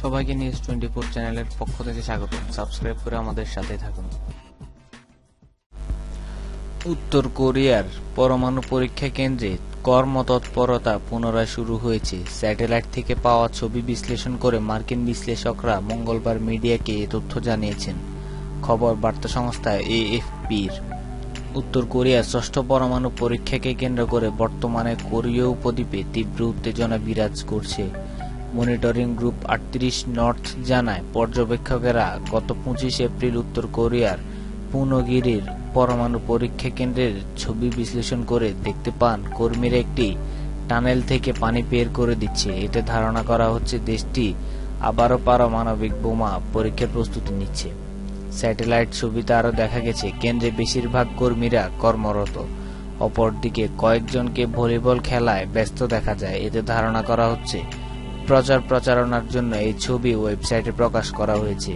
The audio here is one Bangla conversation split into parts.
সবাইকে নিউজ 24 চ্যানেলের পক্ষ থেকে স্বাগত। সাবস্ক্রাইব করে আমাদের সাথে থাকুন। উত্তর কোরিয়ার পরমাণু পরীক্ষা কেন্দ্রে কর্মতৎপরতা পুনরায় শুরু হয়েছে। স্যাটেলাইট থেকে পাওয়া ছবি বিশ্লেষণ করে মার্কিন বিশ্লেষকরা মঙ্গলবার মিডিয়াকে এ তথ্য জানিয়েছেন। খবর বার্তা সংস্থা AFP'র। উত্তর কোরিয়ার ষষ্ঠ পরমাণু পরীক্ষাকে কেন্দ্র করে বর্তমানে কোরীয় উপদ্বীপে তীব্র উত্তেজনা বিরাজ করছে। মনিটরিং গ্রুপ 38 নর্থ জানায়, পর্যবেক্ষকেরা গত 25 এপ্রিল উত্তর কোরিয়ার পুনগিরির পরমাণু পরীক্ষা কেন্দ্রের ছবি বিশ্লেষণ করে দেখতে পান কর্মীরা একটি টানেল থেকে পানি বের করে দিচ্ছে। এতে ধারণা করা হচ্ছে দেশটি আবারও পারমাণবিক বোমা পরীক্ষার প্রস্তুতি নিচ্ছে। স্যাটেলাইট ছবিতে আরও দেখা গেছে কেন্দ্রে বেশিরভাগ কর্মীরা কর্মরত। অপরদিকে কয়েকজনকে ভলিবল খেলায় ব্যস্ত দেখা যায়। এতে ধারণা করা হচ্ছে প্রচারণার জন্য এই ছবি ওয়েবসাইটে প্রকাশ করা হয়েছে।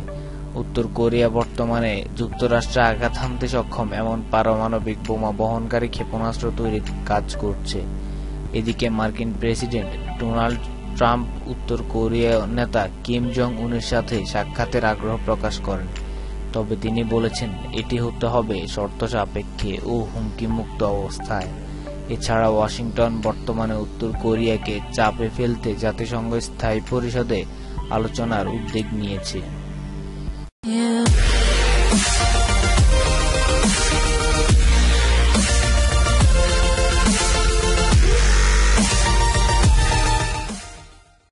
উত্তর কোরিয়া বর্তমানে যুক্তরাষ্ট্রে আঘাত হানতে সক্ষম এমন পারমাণবিক বোমা বহনকারী ক্ষেপণাস্ত্র তৈরির কাজ করছে। এদিকে মার্কিন প্রেসিডেন্ট ডোনাল্ড ট্রাম্প উত্তর কোরিয়া নেতা কিম জং উনের সাথে সাক্ষাতের আগ্রহ প্রকাশ করেন। তবে তিনি বলেছেন এটি হতে হবে শর্ত সাপেক্ষে ও হুমকিমুক্ত অবস্থায়। এছাড়া ওয়াশিংটন বর্তমানে উত্তর কোরিয়াকে চাপে ফেলতে জাতিসংঘ স্থায়ী পরিষদে আলোচনার উদ্যোগ নিয়েছে।